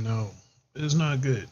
No, it's not good.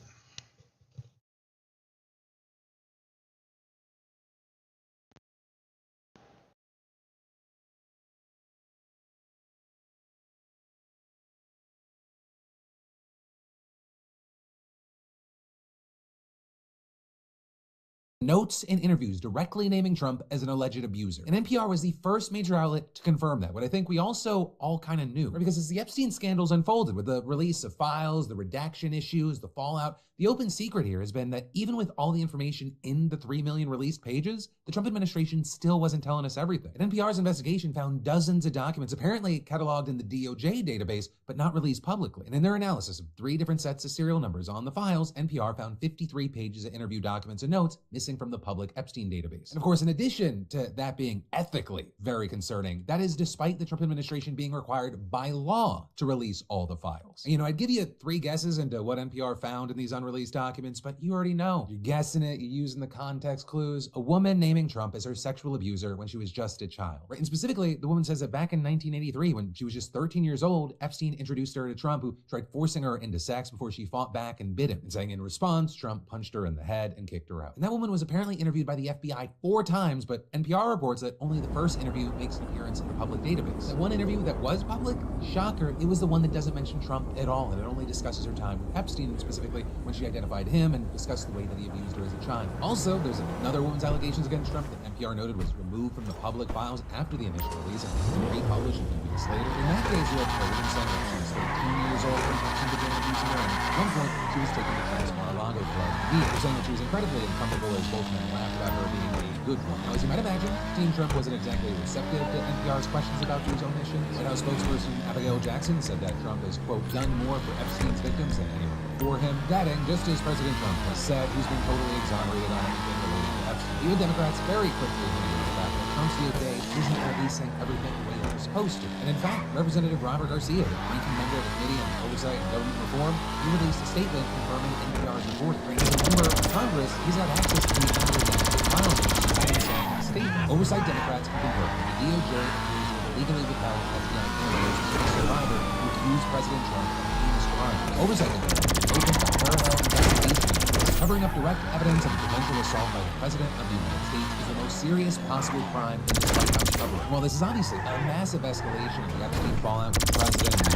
Notes and interviews directly naming Trump as an alleged abuser. And NPR was the first major outlet to confirm that, what I think we also all kind of knew. Because as the Epstein scandals unfolded with the release of files, the redaction issues, the fallout, the open secret here has been that even with all the information in the 3 million released pages, the Trump administration still wasn't telling us everything. And NPR's investigation found dozens of documents apparently cataloged in the DOJ database, but not released publicly. And in their analysis of 3 different sets of serial numbers on the files, NPR found 53 pages of interview documents and notes missing from the public Epstein database. And of course, in addition to that being ethically very concerning, that is despite the Trump administration being required by law to release all the files. And, I'd give you 3 guesses into what NPR found in these unreleased documents, but you already know. You're guessing it, you're using the context clues. A woman naming Trump as her sexual abuser when she was just a child. Right? And specifically, the woman says that back in 1983, when she was just 13 years old, Epstein introduced her to Trump, who tried forcing her into sex before she fought back and bit him, and saying in response, Trump punched her in the head and kicked her out. And that woman was apparently interviewed by the FBI 4 times, but NPR reports that only the first interview makes an appearance in the public database. That one interview that was public, shocker, it was the one that doesn't mention Trump at all, and it only discusses her time with Epstein, and specifically when she identified him and discussed the way that he abused her as a child. Also, there's another woman's allegations against Trump that NPR noted was removed from the public files after the initial release and republished a few weeks later. In that case, you had a woman saying that she was 13 years old when Epstein began abusing her, and at one point, she was taken to Trump's Mar-a-Lago club. He was saying that she was incredibly uncomfortable as both men laughed about her being a good one. Now, as you might imagine, Team Trump wasn't exactly receptive to NPR's questions about these omissions. White House spokesperson Abigail Jackson said that Trump has, quote, done more for Epstein's victims than anyone before him. Adding, just as President Trump has said, he's been totally exonerated on anything related to Epstein. Even Democrats very quickly hinted at the fact that Trump's DOJ isn't at least saying everything the way they're supposed to. And in fact, Representative Robert Garcia, the ranking member of the Committee on Oversight and Government Reform, he released a statement confirming NPR's report. As a member of Congress, he's had access to the unredacted files of the statement. Oversight Democrats can confirm that the DOJ appears to have legally withheld FBI interviews with a survivor who accused President Trump of heinous crime. Oversight Democrats opened a parallel investigation covering up direct evidence of a potential assault by the President of the United States is the most serious possible crime in this White House cover-up. While this is obviously a massive escalation of the Epstein fallout with the President and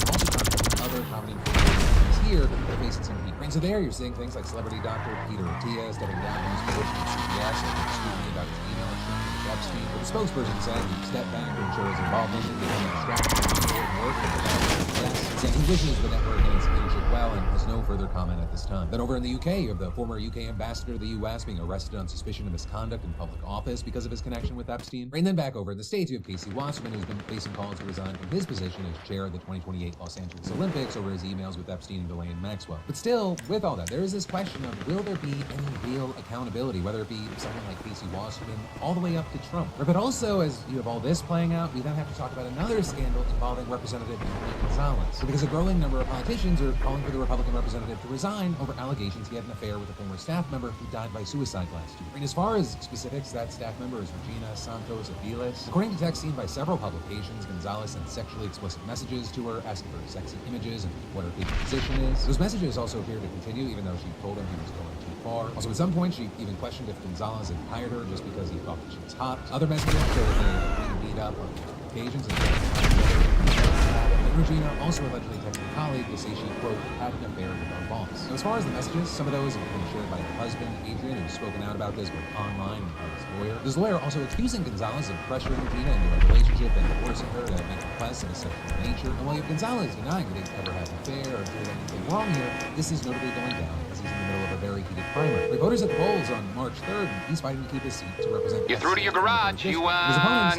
also contemplating other prominent figures here that are facing some heat. So there you're seeing things like celebrity doctor Peter Attia stepping down from his position at CBS over scrutiny about his email exchange with Epstein. But the spokesperson saying he stepped back to ensure his involvement in becoming a strategy for important work and saying he wishes the network and its leadership well and has no further comment at this time. Then over in the UK, you have the former UK ambassador to the US being arrested on suspicion of misconduct in public office because of his connection with Epstein. And then back over in the States, you have Casey Wasserman, who's been facing calls to resign from his position as chair of the 2028 Los Angeles Olympics over his emails with Epstein and Ghislaine Maxwell. But still, with all that, there is this question of will there be any real accountability, whether it be someone like Casey Wasserman all the way up to Trump. But also, as you have all this playing out, we then have to talk about another scandal involving Representative Gonzalez. Because a growing number of politicians are calling for the Republican representative to resign over allegations he had an affair with a former staff member who died by suicide last year. And as far as specifics, that staff member is Regina Santos Aviles. According to texts seen by several publications, Gonzalez sent sexually explicit messages to her, asking for sexy images and what her favorite position is. Those messages also appear to continue, even though she told him he was going too far. Also, at some point, she even questioned if Gonzalez had hired her just because he thought that she was hot. Other messages show that they were beat up on occasions and Regina also allegedly texted a colleague to say she, quote, had an affair with our boss. Now, as far as the messages, some of those have been shared by her husband, Adrian, who's spoken out about this both online and by his lawyer. This lawyer also accusing Gonzalez of pressuring Regina into a relationship and forcing her to make requests of a sexual nature. And while you have Gonzalez denying that he's ever had an affair or did anything wrong here, this is notably going down as he's in the middle of a very heated primary. The voters at the polls on March 3rd, he's fighting to keep his seat to represent. You're through to your garage. You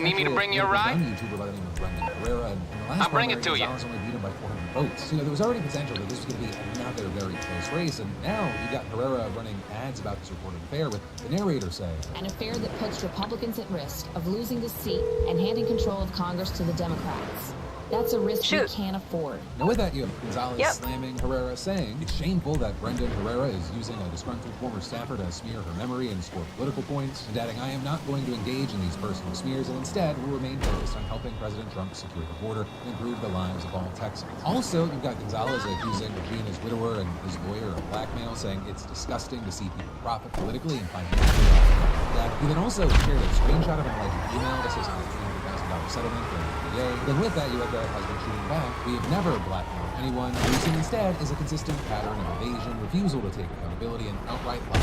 need me to bring you a ride? YouTuber by the name of Brendan Herrera, and in the last I'll bring it to you. Gonzalez only beat him by 400 votes. So, there was already potential that this was going to be another very close race, and now you got Herrera running ads about this reported affair with the narrator saying, an affair that puts Republicans at risk of losing the seat and handing control of Congress to the Democrats. That's a risk we Shoot. can't afford. Now with that, you have Gonzalez Yep. slamming Herrera, saying it's shameful that Brendan Herrera is using a disgruntled former staffer to smear her memory and score political points, and adding, I am not going to engage in these personal smears and instead will remain focused on helping President Trump secure the border and improve the lives of all Texans. Also, you've got Gonzalez accusing Regina's widower and his lawyer of blackmail, saying it's disgusting to see people profit politically and financially off that. He then also shared a screenshot of an alleged email that says $300,000 settlement for an NDA. Then with that, you had the husband shooting back. We have never blackmailed anyone. What we've seen instead is a consistent pattern of evasion, refusal to take accountability, and outright lies.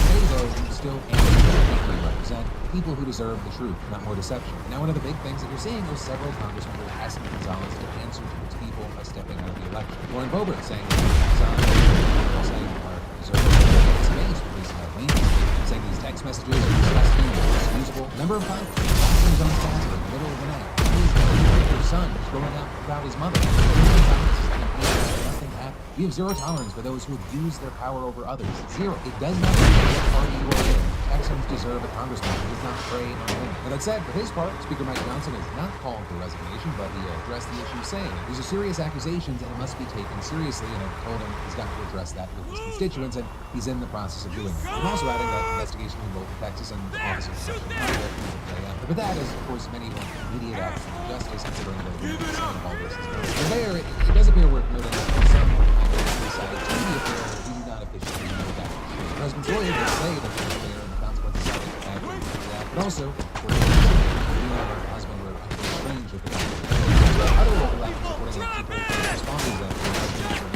Today, though, you still deeply represent people who deserve the truth, not more deception. Now, one of the big things that you're seeing is several congressmen who are asking Gonzalez to answer to its people by stepping out of the election. Lauren Boebert saying Gonzalez saying deserve space for releasing that link, saying these text messages are disgusting and inexcusable. Number of times, passing his own staff in the middle of the night. Your son is growing up without his mother. Nothing happened. We have zero tolerance for those who abuse their power over others. Zero. It does not matter what party you are in. Texans deserve a congressman who does not prey on women. Now that said, for his part, Speaker Mike Johnson has not called for resignation, but he addressed the issue saying these are serious accusations and it must be taken seriously, and I've told him he's got to address that with his constituents, and he's in the process of doing it. I'm also adding that investigation in both Texas and the Office of Congressional Conflict will play out. But that is, of course, many want immediate action of justice, considering that all this is going. And there, it does appear worth noting that some decided to be affair we do not officially know that. President Boyd will say that the affair and the consequences of it have been that, but also, for her husband were strange with the other overlaps reporting that people responded that their husbands were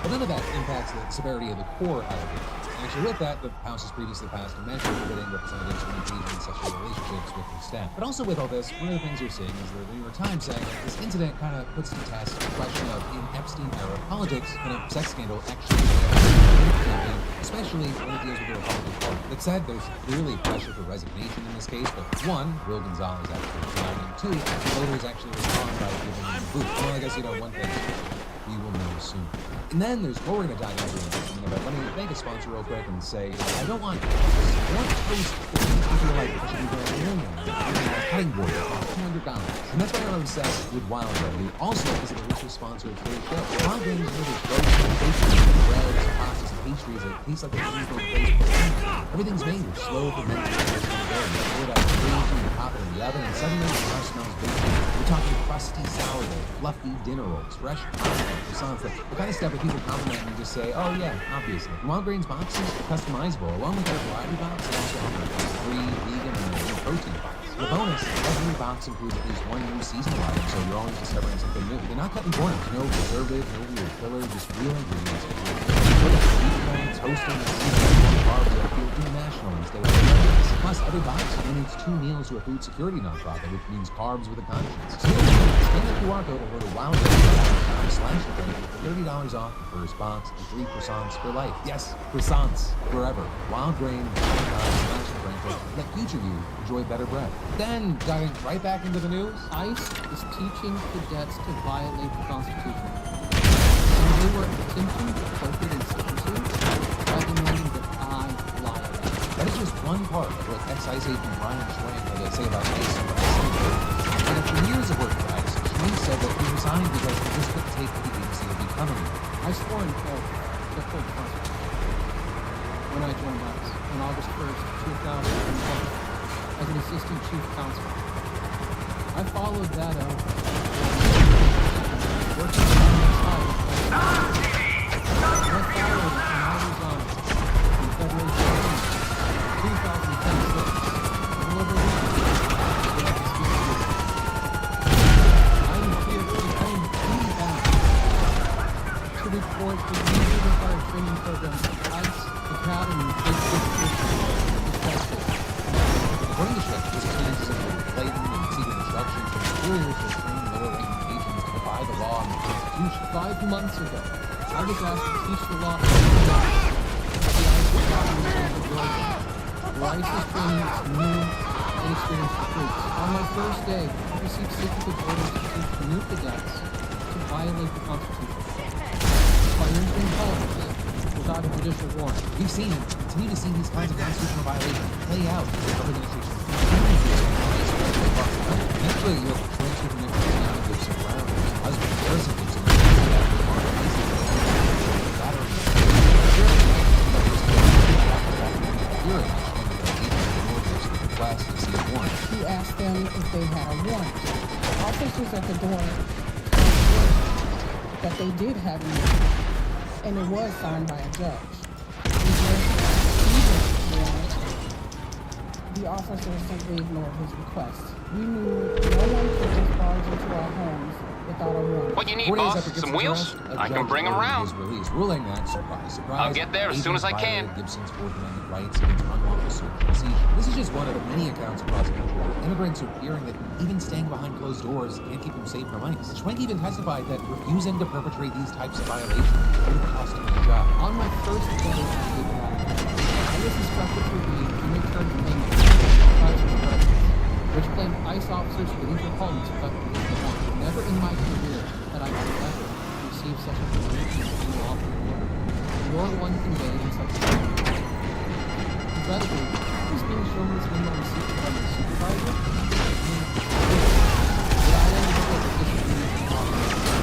but none of that impacts the severity of the core allegations. Actually, with that, the House has previously passed a measure forbidding representatives from engaging in sexual relationships with their staff. But also with all this, one of the things you're seeing is the New York Times saying that this incident kind of puts to test the question of, in Epstein-era politics, can a sex scandal actually especially when it deals with the Republican Party. That said, there's clearly pressure for resignation in this case, but one, will Gonzalez actually resign, and two, voters actually respond by giving him the boot. Well, I guess, one thing we will know soon. And then there's what we're going to dive into in just a minute, but let me thank a sponsor real quick and say, I don't want toast for people who feel like I should be going a cutting board for $200. And that's why I'm obsessed with Wild Grain, who also is a delicious sponsor of today's show. Wild Grain is really roasted pastries, breads, pastas, and pastries that taste like a seasonal place. Everything's made with slow fermented roasted dough. You pour that crazy and pop it in the oven, and suddenly the house smells baking. We're talking crusty sourdough, fluffy dinner rolls, fresh pasta, croissants, the kind of stuff that people compliment and just say, oh yeah, obviously. Wild Grain's boxes are customizable, along with their variety box, and also offer a free, vegan, and protein box. The bonus, every box includes at least one new seasonal item, so you're always discovering something new. They're not cutting corners, no preservative, no weird fillers, just real ingredients. Toasting, carbs that feel international instead of American. Plus, every box includes 2 meals to a food security nonprofit, which means carbs with a conscience. So, scan the QR code or go to wildgrain.com/event for $30 off the first box and 3 croissants for life. Yes, croissants forever. Wildgrain.com/event. Let future you enjoy better bread. Then, diving right back into the news, ICE is teaching cadets to violate the Constitution. And they were attempting to cloak it in secrecy by demanding that I lie. that is just one part of what ex-ICE agent Brian Schwenk had to say about ICE and after years of work for ICE, Schwenk said that he resigned because he just couldn't take the agency to become anymore. I swore an oath to uphold the Constitution when I joined ICE on August 1st, 2011, as an assistant chief counsel. I followed that oath, working alongside I followed it when I resigned in February 2010. A little over a week ago, I am here back to report the newly required training program at ICE Academy. According to Schwenk, his experiences include blatant and secret instructions from superiors to train lower-ranking agents to defy the law and the Constitution. 5 months ago, I was asked to teach the law at the ICE Academy in Georgia, where ICE is training its new and experienced recruits. On my first day, I received secretive orders to teach new cadets to violate the Constitution. Firing in homes without a judicial warrant. We've seen and continue to see these kinds of constitutional violations play out in the administration. Actually, you have Sister from Indiana gives some ground. Her husband, Harrison, gives some He asked them if they had a warrant. Officers at the door that they did have a warrant, and it was signed by a judge. The officer simply ignored his request. We knew no one could just barge into our homes without a warrant. What you need, 4 days boss? after Some Gibson's wheels? arrest, a I can judge bring 'em ordered around. his release, ruling that, surprise, surprise, I'll get there as soon as I agents can. violated Gibson's Fourth Amendment rights against unlawful search and seizure. This is just one of the many accounts across the country where immigrants are fearing that even staying behind closed doors can't keep them safe from ICE. Schwenk even testified that refusing to perpetrate these types of violations would have cost him his job. On my first day at I was instructed to read the midterm amendment, which claimed ICE officers could enter homes effectively if they want. Never in my career had I ever received such a blatant and unlawful order, nor one conveyed in such a manner. Incredibly, who's being shown this memo receipt by my supervisor?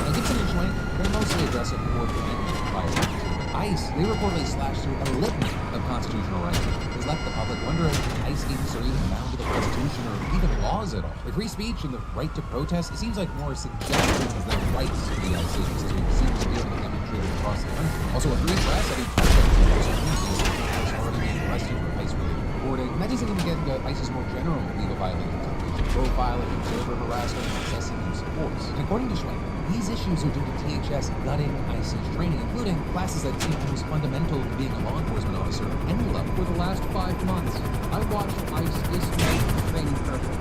Now, Gibson and Schwenk, they're mostly aggressive Fourth Amendment violations. ICE, they reportedly slashed through a litany of constitutional rights. Has left the public wondering if ICE agents are even bound to the Constitution or even laws at all. The free speech and the right to protest, it seems like more suggestions than rights to the ICE agents to seem to be able to demonstrate across the country. Also, a free press, I think, has already been arrested for ICE-related reporting. And that doesn't even get into ICE's more general legal violations, profiling, observer harassment, and excessive use of force. And according to Schwenk, these issues are due to THS gutting ICE's training, including classes that seem most fundamental to being a law enforcement officer at any level. For the last 5 months, I watched ICE dismantle the training program,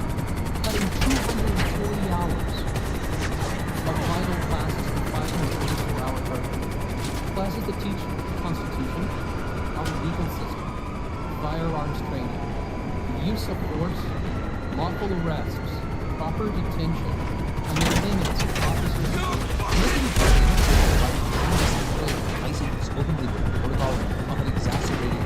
cutting 240 hours of vital classes from 534-hour programs. Classes that teach the Constitution, our legal system, firearms training, the use of force, lawful arrests, proper detention, and the limits of officers' ICE is openly with protocol and often exacerbating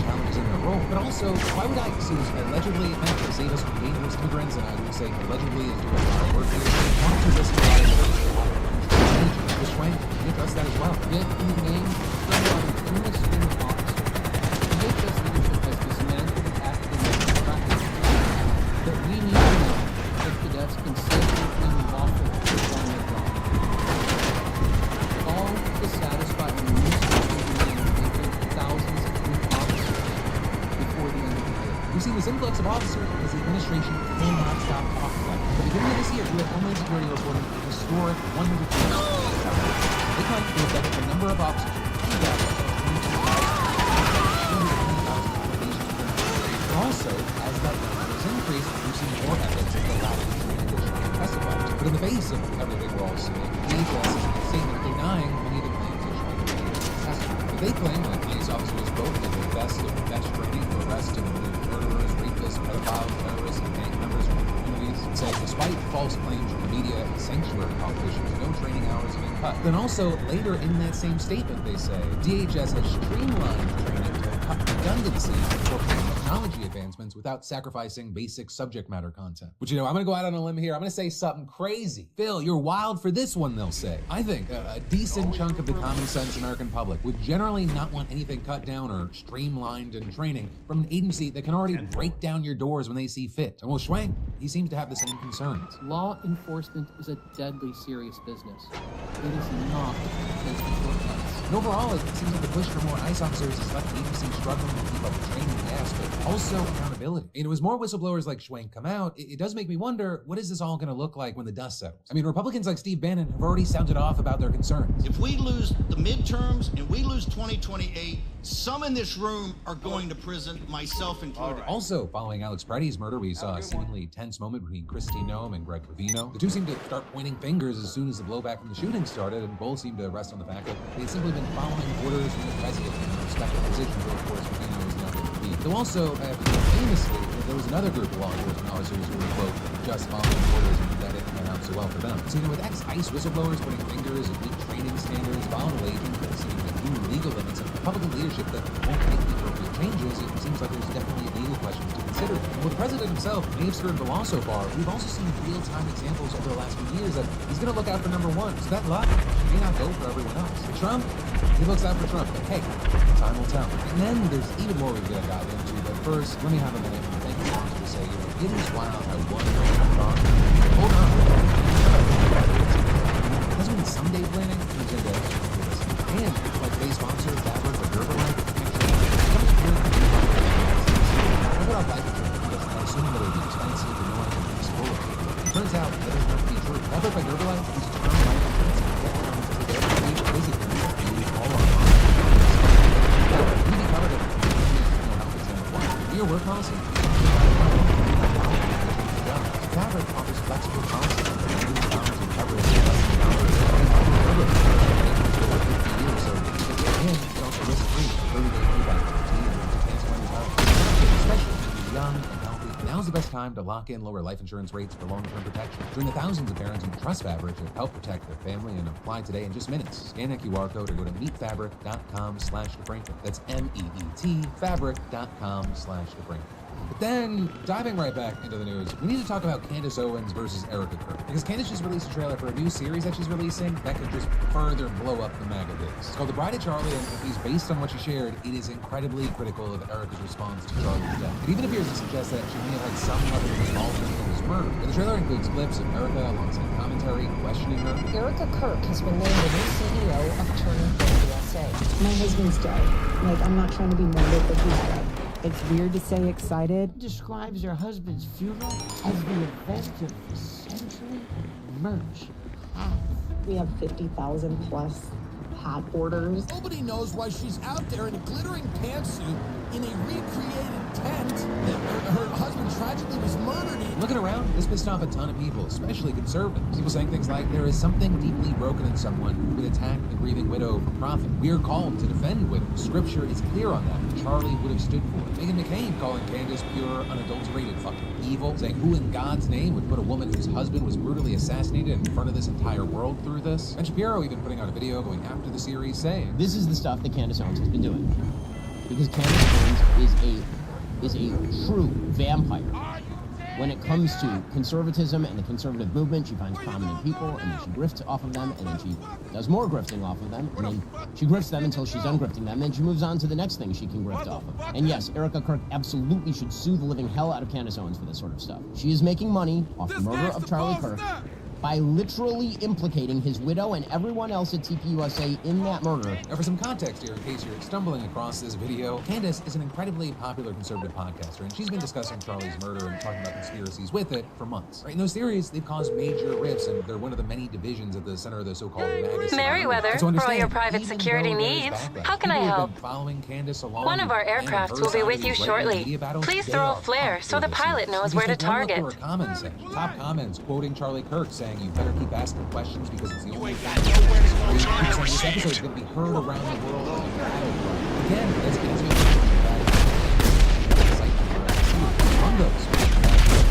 challenges in their role. But also, why would ICE, who's allegedly meant to save us from dangerous immigrants, and I would say allegedly is doing a lot of work here, want to risk liability? The Schwenk, he addressed that as well. Yet, in the name of an endless stream of officers, DHS leadership has dismantled the academic practice that we need to know that cadets can safely and lawfully perform their job. All to satisfy the thousands of new officers before the end of the year. We've seen this influx of officers because the administration will not stop talking about it. At the beginning of this year, we had Homeland Security reporting a historic 100%. They claim to have the number of officers also, as that number has increased, we've seen more evidence of the lack of training that Schwenk testified to. But in the face of everything we're all seeing, DHS is in a statement denying many of the claims that Schwenk made in his testimony. But they claim that ICE officers both get the best of the best training to arrest and remove murderers, rapists, pedophiles, terrorists, and gang members from communities. And say, despite false claims from the media and sanctuary politicians, no training hours have been cut. Then also, later in that same statement, they say, DHS has streamlined training to cut redundancy for technology advancements without sacrificing basic subject matter content. But you know, I'm gonna go out on a limb here. I'm gonna say something crazy. Phil, you're wild for this one, they'll say. I think a decent chunk of the common sense American public would generally not want anything cut down or streamlined in training from an agency that can already break down your doors when they see fit. And well, Schwenk, he seems to have the same concerns. Law enforcement is a deadly serious business. It is not taking shortcuts. And overall, it seems like the push for more ICE officers has left the agency struggling to keep up the training task, but also accountability. And as more whistleblowers like Schwenk come out, it does make me wonder, what is this all going to look like when the dust settles? I mean, Republicans like Steve Bannon have already sounded off about their concerns. If we lose the midterms and we lose 2028, some in this room are going to prison, myself included. Also, following Alex Preddy's murder, we saw a seemingly tense moment between Kristi Noem and Greg Covino. The two seemed to start pointing fingers as soon as the blowback from the shooting started, and both seemed to rest on the fact that they had simply been following orders from the president in their respective positions, where of course Covino is now going to be. Though also, famously, there was another group of law enforcement officers who were, quote, just following orders, and that it went out so well for them. So, you know, with ex-ICE whistleblowers putting fingers at weak training standards, volatile agents that seem to do legal limits, and Republican leadership that won't make the appropriate changes, it seems like there's definitely legal questions to consider. And with the president himself, may have skirted the law so far, we've also seen real-time examples over the last few years that he's going to look out for number one. So that luck may not go for everyone else. For Trump, he looks out for Trump, but hey, time will tell. And then there's even more we've got to dive into, but first, let me have a minute and thank you so much to say, it is wild how one hold on. That's when Sunday planning comes into this. And like they sponsor Fabric or Herbalife, I put out life insurance because I assume that it would be expensive and no one can explore it. It turns out that is not to be true. Fabric by Herbalife is term life insurance and get one to the basic all on. We be covered it. Your work policy. Fabric offers flexible policy and coverage in less than years, so it's also risk-free. 30-day payback guarantee and cancel anytime. Especially if you're young and healthy, now's the best time to lock in lower life insurance rates for long-term protection. Join the thousands of parents who trust Fabric to help protect their family and apply today in just minutes. Scan that QR code or go to meetfabric.com/DeFranco. That's MEET fabric.com/DeFranco. But then, diving right back into the news, we need to talk about Candace Owens versus Erica Kirk. Because Candace just released a trailer for a new series that she's releasing that could just further blow up the MAGA base. It's called The Bride of Charlie, and at least based on what she shared, it is incredibly critical of Erica's response to Charlie's death. It even appears to suggest that she may have had some level of involvement in his murder. And the trailer includes clips of Erica alongside commentary questioning her. Erica Kirk has been named the new CEO of Turning Point USA. My husband's dead. Like, I'm not trying to be morbid, but he's dead. It's weird to say excited. Describes her husband's funeral as the event of the century. Merch. We have 50,000 plus hat orders. Nobody knows why she's out there in a glittering pantsuit in a recreated tent that her husband tragically was murdered in. Looking around, this pissed off a ton of people, especially conservatives. People saying things like, there is something deeply broken in someone who would attack a grieving widow for profit. We are called to defend widows. Scripture is clear on that. Charlie would have stood for it. Meghan McCain calling Candace pure, unadulterated fucking evil, saying who in God's name would put a woman whose husband was brutally assassinated in front of this entire world through this? Ben Shapiro even putting out a video going after the series saying, this is the stuff that Candace Owens has been doing. Because Candace Owens is a true vampire. When it comes to conservatism and the conservative movement, she finds prominent people and then she grifts off of them and then she does more grifting off of them and then she grifts them until she's done grifting them and then she moves on to the next thing she can grift off of. And yes, Erica Kirk absolutely should sue the living hell out of Candace Owens for this sort of stuff. She is making money off the murder of Charlie Kirk by literally implicating his widow and everyone else at TPUSA in that murder. Now for some context here, in case you're stumbling across this video, Candace is an incredibly popular conservative podcaster, and she's been discussing Charlie's murder and talking about conspiracies with it for months. Right? In those theories, they've caused major rifts, and they're one of the many divisions at the center of the so-called MAGA. Merriweather, so for all your private security needs. How can I help? Following Candace along One of our aircrafts will be with you shortly. Please throw a flare so the pilot knows where to target. Top comments quoting Charlie Kirk saying, you better keep asking questions because it's the only thing. This episode is going to be heard around the world. Again, as among those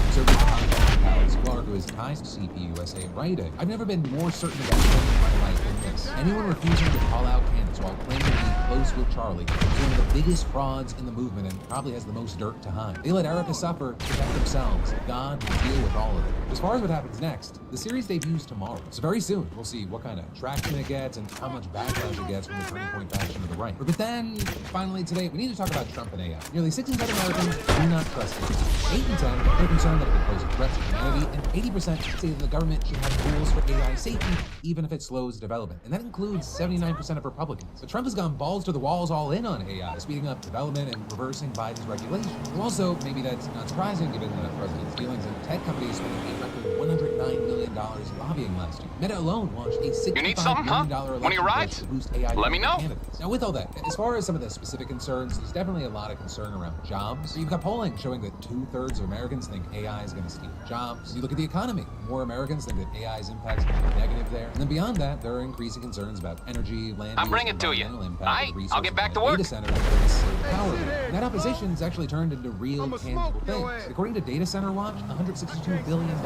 conservative contact Alex Clark, who is ties to CPUSA, writing, I've never been more certain about something in my life than this. Anyone refusing to call out Candace while claiming to be close with Charlie is one of the biggest frauds in the movement and probably has the most dirt to hide. They let Erica suffer to protect themselves. God will deal with all of it. As far as what happens next, the series debuts tomorrow. So very soon, we'll see what kind of traction it gets and how much backlash it gets from the Turning Point faction of the right. But then, finally today, we need to talk about Trump and AI. Nearly 6 in 7 Americans do not trust him. 8 in 10 are concerned that it could pose a threat to humanity, and 80% say that the government should have rules for AI safety, even if it slows development. And that includes 79% of Republicans. But Trump has gone balls to the walls all in on AI, speeding up development and reversing Biden's regulations. Well, also, maybe that's not surprising given the president's dealings, and tech companies spending a record $109 million in lobbying last year. Meta alone launched a $65 million election push to boost AI. Let me know. Candidates. Now, with all that, as far as some of the specific concerns, there's definitely a lot of concern around jobs. You've got polling showing that 2/3 of Americans think AI is going to steal jobs. You look at the economy, more Americans think that AI's impact is going to be negative there. And then beyond that, there are increasing concerns about energy, land use, bring it to you. Impact, I'll get back to work. Data centers and power. And that opposition's actually turned into real tangible things. According to Data Center Watch, $162 billion in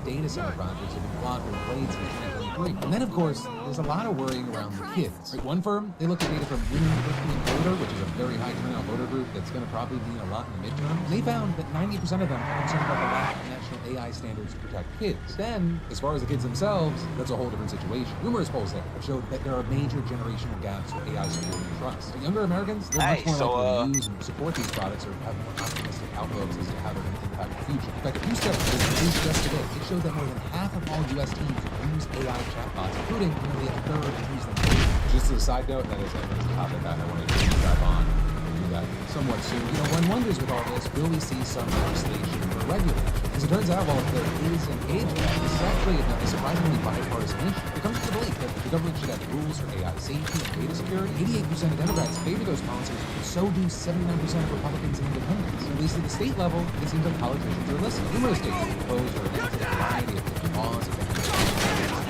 data center projects have been blocked or delayed since 2023. agree. And then, of course, there's a lot of worrying around the kids. Right, one firm, they looked at data from women 15 and older, which is a very high turnout voter group that's going to probably mean a lot in the midterm. And they found that 90% of them are concerned about the lack of national AI standards to protect kids. Then, as far as the kids themselves, that's a whole different situation. Numerous polls have showed that there are major generational gaps for AI support and trust. But younger Americans, they're much more likely to use and support these products or have more optimistic outlooks as to how they're going to impact the future. In fact, a few studies released just today, it showed that more than half of all U.S. teens use AI chatbots, including nearly a third use them daily. Just as a side note, that is a topic that I wanted to dive on. We'll do that somewhat soon. You know, one wonders with all this, will we see some legislation or regulation? Because it turns out, while there is an age gap, this is actually a surprisingly bipartisan issue. It comes to the belief that the government should have rules for AI safety and data security. 88% of Democrats favor those policies, and so do 79% of Republicans and independents. At least at the state level, it seems like politicians are listening. Numerous states have proposed or enacted a variety of different laws affecting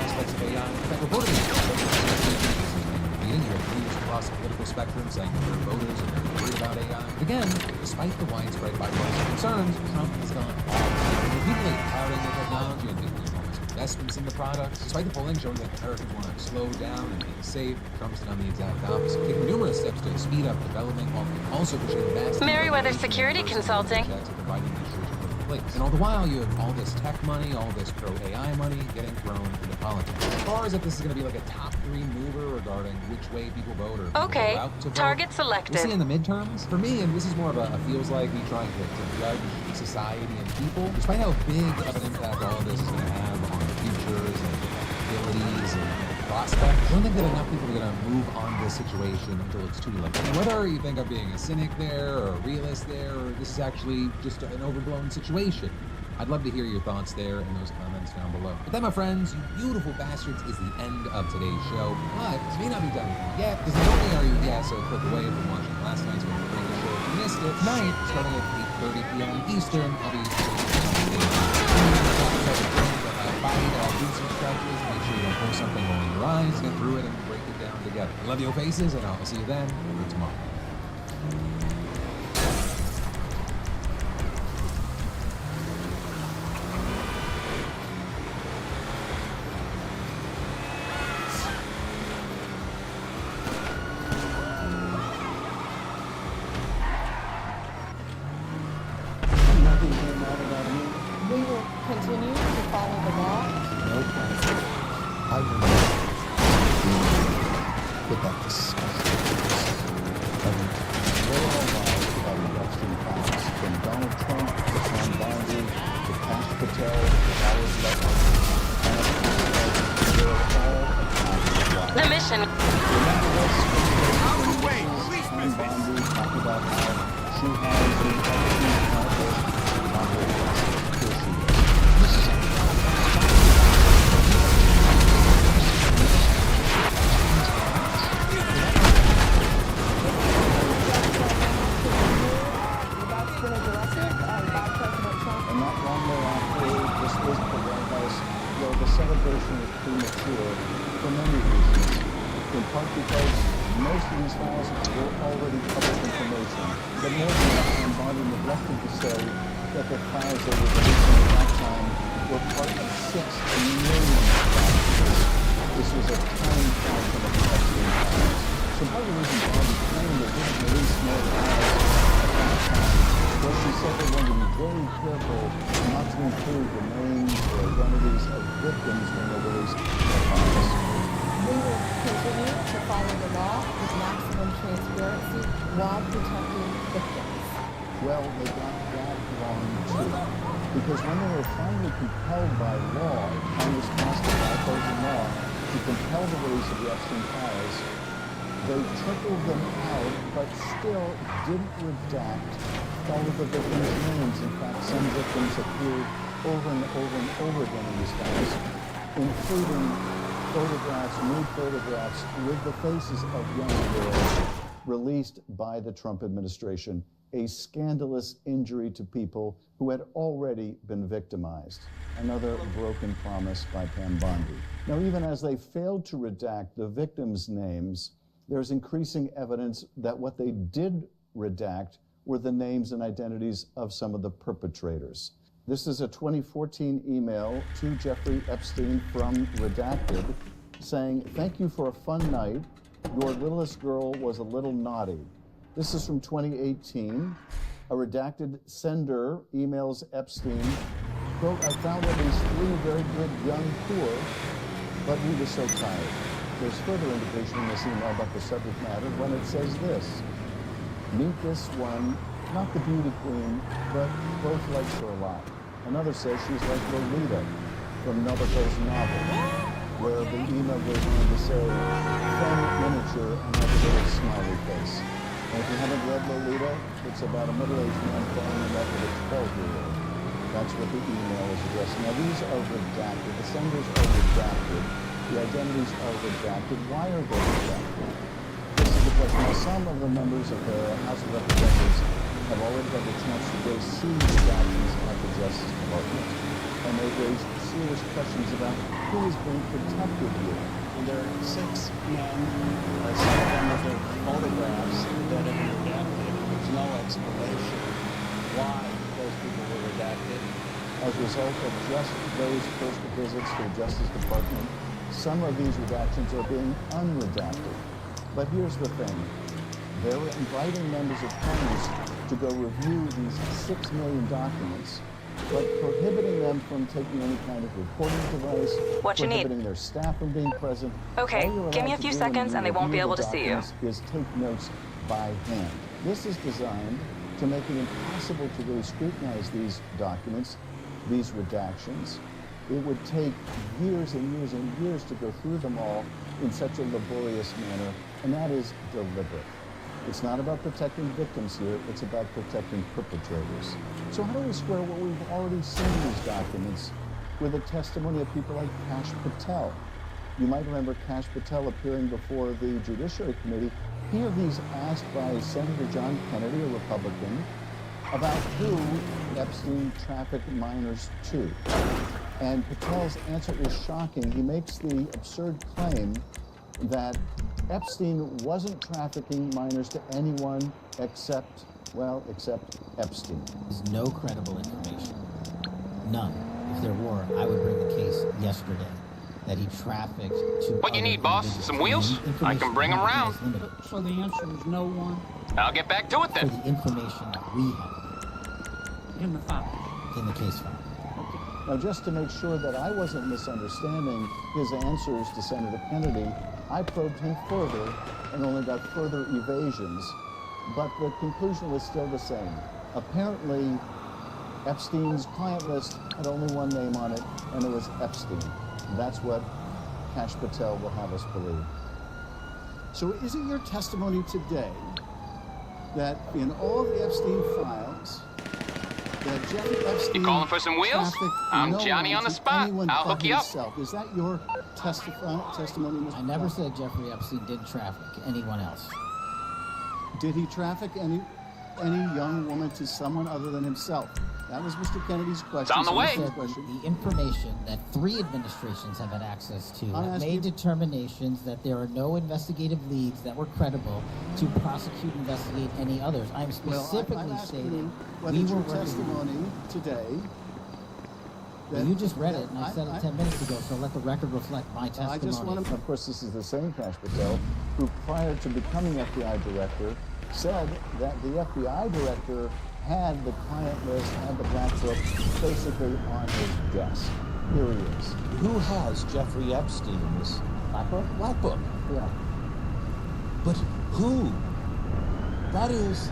aspects of AI. In fact, reportedly, you have views across the political spectrum saying that their voters are very worried about AI. But again, despite the widespread bipartisan concerns, Trump has gone all out. Repeatedly touting the technology and making enormous investments in the products. Despite the polling showing that Americans want to slow down and be safe, Trump's done the exact opposite, taking numerous steps to speed up development while also pushing vast Merriweather Security Consulting. And all the while, you have all this tech money, all this pro-AI money getting thrown into politics. As far as if this is going to be like a top 3 mover regarding which way people vote or okay, out to vote, target selected. we'll see in the midterms. For me, and this is more of a feels like me trying to judge society and people, despite how big of an impact all of this is going to have on the futures and abilities and prospects, I don't think that enough people are going to move on this situation until it's too late. And whether you think I'm being a cynic there or a realist there, or this is actually just an overblown situation, I'd love to hear your thoughts there in those comments down below. But that, my friends, you beautiful bastards, is the end of today's show. But this may not be done yet, because not only are you so quick away from watching last night's Winter Break show, if you missed it, tonight, starting at 8:30 p.m. Eastern, I'll be do some stretches, make sure you don't pull something over your eyes, get through it, and break it down together. I love your faces, and I'll see you then, or tomorrow. Nothing came out about me. We will continue to follow the law. No plan. I will put that disgusting we're all lies about the Epstein files. From Donald Trump to Tom Bondi to Kash Patel to Howard Lutnick. They're all attached. The mission. Remember this? Out of the way! Please, Tom Bondi talked about how she has the Epstein files on her desk. Here she is. This is and not long thereafter, this was the White House, where the celebration was premature for many reasons. In part because most of these files were already public information. But more than that, Tom Bondi neglected to say that the files that were released at that time were part of 6 million documents. This was a tiny fraction of the Epstein files. So part of the reason Bondi claimed they didn't release more files at that time was she said they wanted to be very careful not to include the names or identities of victims when they released their files. We will continue to follow the law with maximum transparency while protecting victims. Well, they got that wrong too. Because when they were finally compelled by law, Congress passed a bipartisan law to compel the release of the Epstein files, they trickled them out, but still didn't redact all of the victims' names. In fact, some victims appeared over and over and over again in these files, including photographs, nude photographs with the faces of young girls released by the Trump administration, a scandalous injury to people who had already been victimized. Another broken promise by Pam Bondi. Now, even as they failed to redact the victims' names, there's increasing evidence that what they did redact were the names and identities of some of the perpetrators. This is a 2014 email to Jeffrey Epstein from Redacted saying, "Thank you for a fun night. Your littlest girl was a little naughty." This is from 2018. A Redacted sender emails Epstein, quote, "I found at least 3 very good young poor, but we were so tired." There's further indication in this email about the subject matter when it says this: "Meet this one, not the beauty queen, but both likes her a lot." Another says she's like Lolita from Nabokov's novel, where the email goes on to say, "Fun miniature and has a little smiley face." And if you haven't read Lolita, it's about a middle-aged man falling in love with a 12-year-old. That's what the email is addressing. Now, these are redacted. The senders are redacted. The identities are redacted. Why are they redacted? This is the question. Now, some of the members of the House of Representatives have already had the chance to go see the documents at the Justice Department, and they've raised serious questions about who is being protected here. And there are 6 men, some of them with their photographs that have been redacted. There's no explanation why those people were redacted. As a result of just those first visits to the Justice Department, some of these redactions are being unredacted. But here's the thing. They're inviting members of Congress to go review these 6 million documents, but prohibiting them from taking any kind of recording device, What you need? prohibiting their staff from being present. Okay, All you're give me a allowed to few do seconds when and they won't be review able the to see you. documents is take notes by hand. This is designed to make it impossible to really scrutinize these documents, these redactions. It would take years and years and years to go through them all in such a laborious manner, and that is deliberate. It's not about protecting victims here, it's about protecting perpetrators. So how do we square what we've already seen in these documents with the testimony of people like Kash Patel? You might remember Kash Patel appearing before the Judiciary Committee. Here he's asked by Senator John Kennedy, a Republican, about who Epstein trafficked minors to. And Patel's answer is shocking. He makes the absurd claim that Epstein wasn't trafficking minors to anyone except Epstein. There's no credible information. None. If there were, I would bring the case yesterday that he trafficked to What you need, boss? Some wheels? I can bring them around. So the answer is no one I'll get back to it For then. the information that we have in the file. in the case file. Now, just to make sure that I wasn't misunderstanding his answers to Senator Kennedy, I probed him further and only got further evasions, but the conclusion was still the same. Apparently, Epstein's client list had only one name on it, and it was Epstein. That's what Kash Patel will have us believe. So is it your testimony today that in all of the Epstein files, that Jeffrey Epstein You calling for some wheels? trafficked I'm no Johnny one on the to spot. anyone I'll but hook you up. himself? Is that your testimony, Mr. I never Patel? said Jeffrey Epstein did traffic anyone else. Did he traffic any young woman to someone other than himself? That was Mr. Kennedy's question. It's on the So way. Mr. Said question. the information that 3 administrations have had access to I'm have asking- made determinations that there are no investigative leads that were credible to prosecute, investigate any others. I'm Well, specifically I'm asking stating you whether we it's were your working. testimony today. Well, you just read it, and I I- said it I- 10 minutes ago, so let the record reflect my testimony. I just want to, of course, this is the same Kash Patel who, prior to becoming FBI director, said that the FBI director had the client list, had the black book, basically on his desk. Here he is. Who has Jeffrey Epstein's Black Book? black book? Yeah. But who? That is,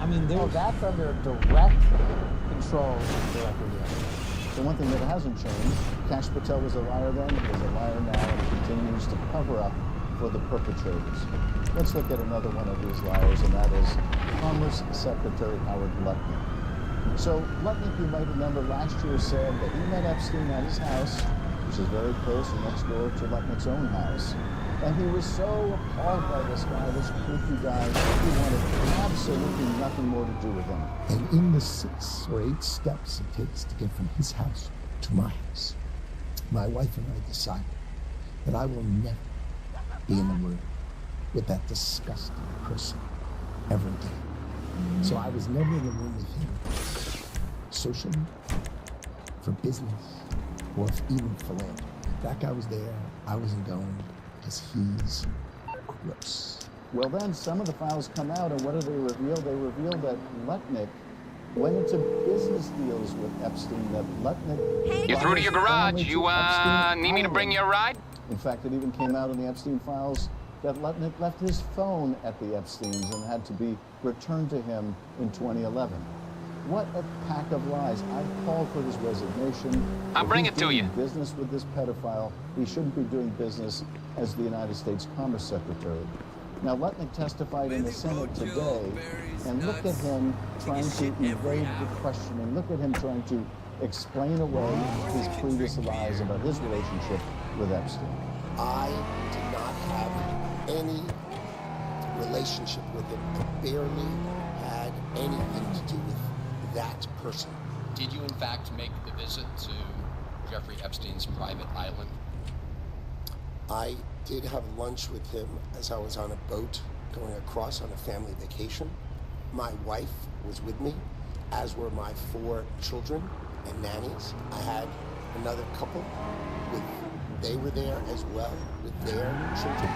I mean, Oh, there's... that's under direct control of the director. The one thing that hasn't changed, Kash Patel was a liar then, he is a liar now, and he continues to cover up for the perpetrators. Let's look at another one of these liars, and that is Commerce Secretary Howard Lutnick. So Lutnick, you might remember, last year said that he met Epstein at his house, which is very close and next door to Lutnick's own house. And he was so appalled by this guy, this creepy guy, he wanted absolutely nothing more to do with him. And in the 6 or 8 steps it takes to get from his house to my house, my wife and I decided that I will never be in the room with that disgusting person ever again. So I was never in the room with him socially, for business or even philanthropy. That guy was there. I wasn't going because he's gross. Well, then some of the files come out, and what do they reveal? They reveal that Lutnick went into business deals with Epstein, that Lutnick... You're through to your garage. You, need me to bring you a ride? In fact, it even came out in the Epstein files that Lutnick left his phone at the Epsteins and had to be returned to him in 2011. What a pack of lies. I called for his resignation. I'll bring it to you. Business with this pedophile. He shouldn't be doing business as the United States Commerce Secretary. Now, Lutnick testified in the Senate today, and look at him trying to evade the questioning. Look at him trying to explain away his previous lies about his relationship with Epstein. I did not have any relationship with him. I barely had anything to do with that person. Did you in fact make the visit to Jeffrey Epstein's private island? I did have lunch with him as I was on a boat going across on a family vacation. My wife was with me, as were my 4 children and nannies. I had another couple they were there as well with their children,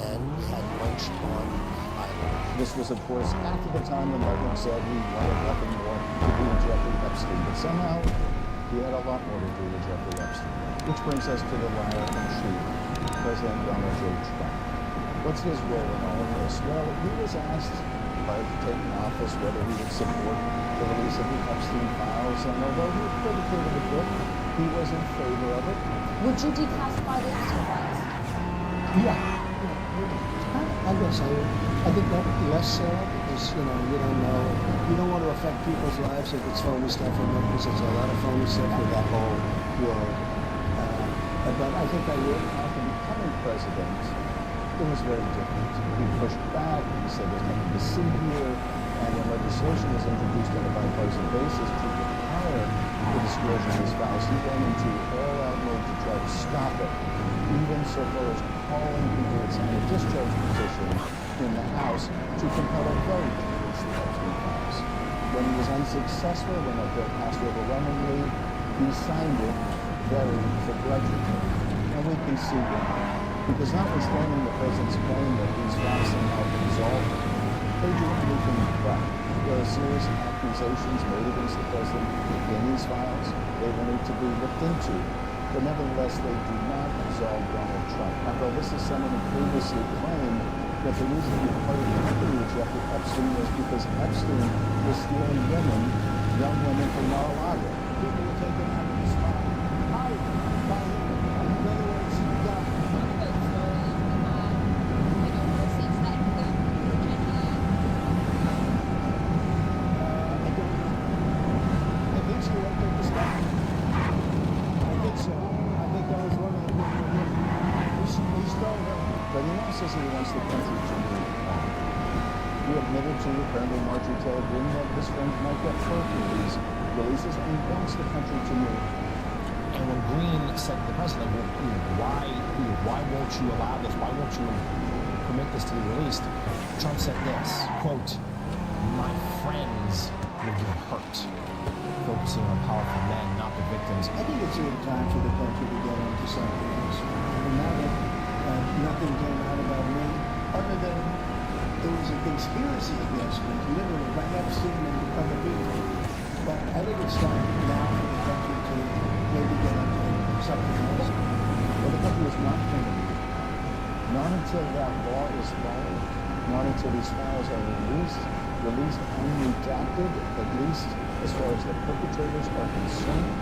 and we had lunch on the island. This was, of course, after the time when Lutnick said he wanted nothing more to do with Jeffrey Epstein, but somehow he had a lot more to do with Jeffrey Epstein. Which brings us to the liar in chief, President Donald J. Trump. What's his role in all of this? Well, he was asked prior to taking office whether he would support the release of the Epstein files, and although he criticated the book, he was in favor of it. Would you declassify the Epstein files? Yeah. I guess I would. I think that less so because, you don't know. You don't want to affect people's lives if it's phony stuff in there, because there's a lot of phony stuff with that whole world. But I think I would. After becoming president, it was very different. He pushed back. He said there's nothing to see here. And when legislation was introduced on a bipartisan basis to require the disclosure of these files, he went into all-out mode to try to stop it, even so far as calling people to sign a discharge petition in the House to compel a vote to release the Epstein files. When he was unsuccessful, when that bill passed overwhelmingly, he signed it very begrudgingly. And we can see why. Because notwithstanding the president's claim that these files somehow resolved, they do anything but. There are serious accusations made against the president in these files. They will need to be looked into. But nevertheless, they do not absolve Donald Trump. After all, this is someone who previously claimed that the reason he parted company with Jeffrey Epstein was because Epstein was stealing women, young women from Mar-a-Lago. People were taken out of the spot. In other words, says he wants the country to move on. He admitted to apparently Marjorie Taylor Greene that his friends might get hurt with these releases, and he wants the country to move on. And when Greene said to the president, why won't you allow this? Why won't you permit this to be released? Trump said this, quote, "My friends will get hurt," focusing on powerful men, not the victims. I think it's really time for the country to get into something else. And now that nothing came out about me, other than there was a conspiracy against me, literally, by Epstein and other people. But I think it's time now for the country to maybe get into something else. Well, the country is not going to be. Not until that law is followed, not until these files are released unredacted, at least as far as the perpetrators are concerned.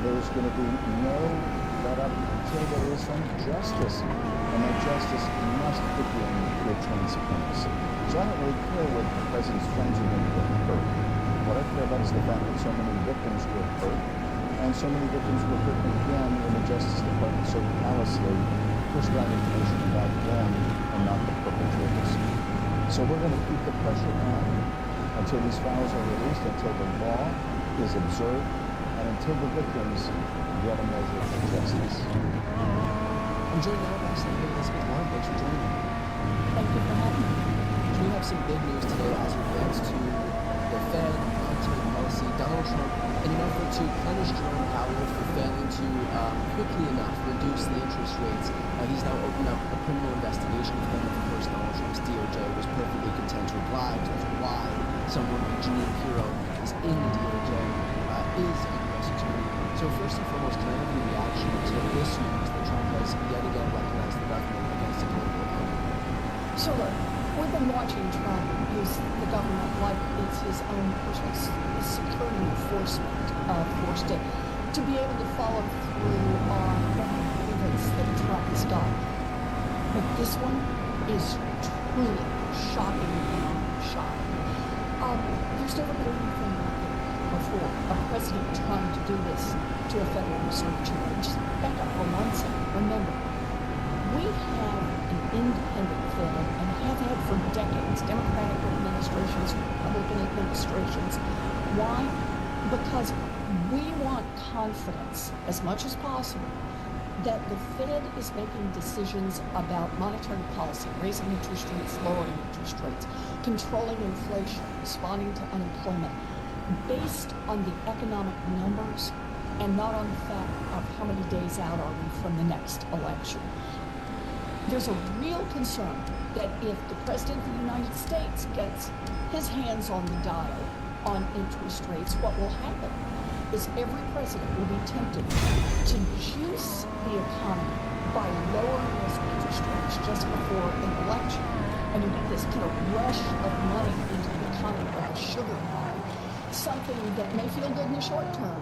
There's going to be no let up until there is some justice, and that justice must begin with transparency. So I don't really care what the president's friends are going to get hurt. What I care about is the fact that so many victims were hurt, and so many victims were hurt again when the Justice Department so callously pushed out information about them and not the perpetrators. So we're going to keep the pressure on until these files are released, until the law is observed, and until the victims get a measure of justice. I'm joined now by Senator Elizabeth Warren. Thanks for joining me. Thank you for having me. So we have some big news today as it relates to the Fed monetary policy. Donald Trump, in an effort to punish Jerome to quickly enough reduce the interest rates, he's now opened up a criminal investigation for them. Of course, Donald Trump's DOJ was perfectly content to oblige. That's why someone like Jeanine Pirro is in the DOJ, is a U.S. attorney. So first and foremost, can I have your reaction to this news that Trump has yet again weaponized the government against a political opponent? So look, we've been watching Trump use the government like it's his own personal security enforcement force to be able to follow through on evidence that Trump has got. But this one is truly shocking beyond shocking. There's never been anything like it before. A president trying to do this to a Federal Reserve Chair. Just back up for 1 second. Remember, we have an independent Fed and have had for decades, Democratic administrations, Republican administrations. Why? Because we want confidence, as much as possible, that the Fed is making decisions about monetary policy, raising interest rates, lowering interest rates, controlling inflation, responding to unemployment, based on the economic numbers and not on the fact of how many days out are we from the next election. There's a real concern that if the President of the United States gets his hands on the dial on interest rates, what will happen is every president will be tempted to juice the economy by lowering those interest rates just before an election. And you get this kind of rush of money into the economy like a sugar high, something that may feel good in the short term,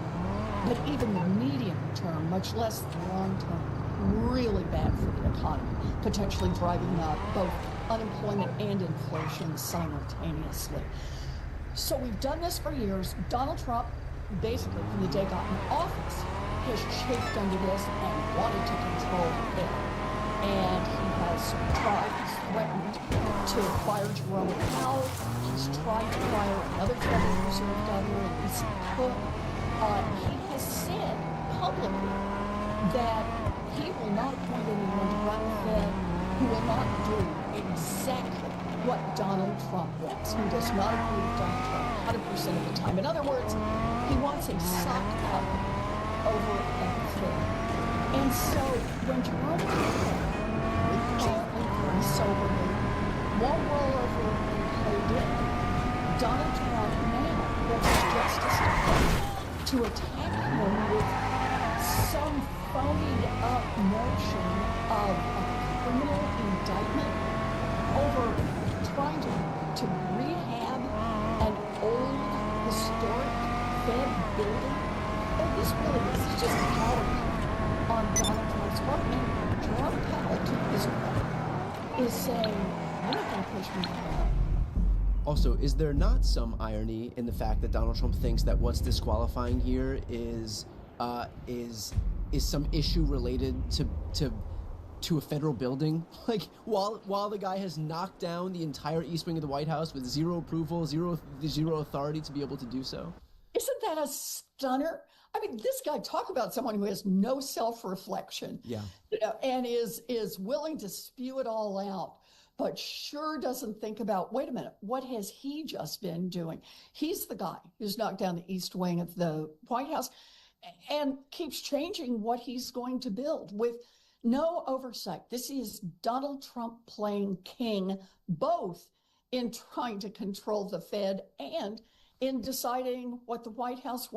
but even the medium term, much less the long term, really bad for the economy, potentially driving up both unemployment and inflation simultaneously. So we've done this for years. Donald Trump, basically from the day he got in office, has chafed under this and wanted to control it. And he has tried, he's threatened to fire Jerome Powell. He's tried to fire another Federal Reserve Governor, Lisa Cook. He has said publicly that he will not appoint anyone to run the Fed who will not do exactly what Donald Trump wants. He does not agree with Donald Trump 100% of the time. In other words, he wants a sock puppet over at the Fed. And so when Jerome Powell, calmly, very soberly, won't roll over and play dead, Donald Trump now wants his Justice Department to attack him with some phonied up notion of a criminal indictment over trying to rehab an old historic Fed building. And this really is just a power on Donald Trump's part. And Jerome Powell, to his credit, is saying, you're not going to push me around. Also, is there not some irony in the fact that Donald Trump thinks that what's disqualifying here is some issue related to a federal building? Like, while the guy has knocked down the entire East Wing of the White House with zero approval, zero authority to be able to do so? Isn't that a stunner? I mean, this guy, talk about someone who has no self-reflection. Yeah. And is willing to spew it all out, but sure doesn't think about, wait a minute, what has he just been doing? He's the guy who's knocked down the East Wing of the White House and keeps changing what he's going to build with no oversight. This is Donald Trump playing king, both in trying to control the Fed and in deciding what the White House wants